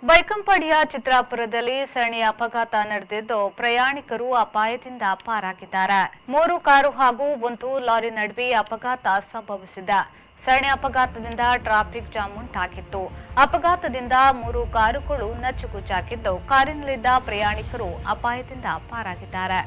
ಬೈಕಂಪಾಡಿಯ ಚಿತ್ರಾಪುರದಲ್ಲಿ ಸರಣಿ ಅಪಘಾತ ನಡೆದಿದ್ದು ಪ್ರಯಾಣಿಕರು ಅಪಾಯದಿಂದ ಪಾರಾಗಿದ್ದಾರೆ. 3 ಕಾರು ಹಾಗೂ 1 ಲಾರಿ ನಡುವೆ ಅಪಘಾತ ಸಂಭವಿಸಿದೆ. ಸರಣಿ ಅಪಘಾತದಿಂದ ಟ್ರಾಫಿಕ್ ಜಾಮ್ ಉಂಟಾಗಿತ್ತು. ಅಪಘಾತದಿಂದ 3 ಕಾರುಗಳು ನಚ್ಚುಗುಜ್ಜಾಗಿದ್ದು, ಕಾರಿನಲ್ಲಿದ್ದ ಪ್ರಯಾಣಿಕರು ಅಪಾಯದಿಂದ ಪಾರಾಗಿದ್ದಾರೆ.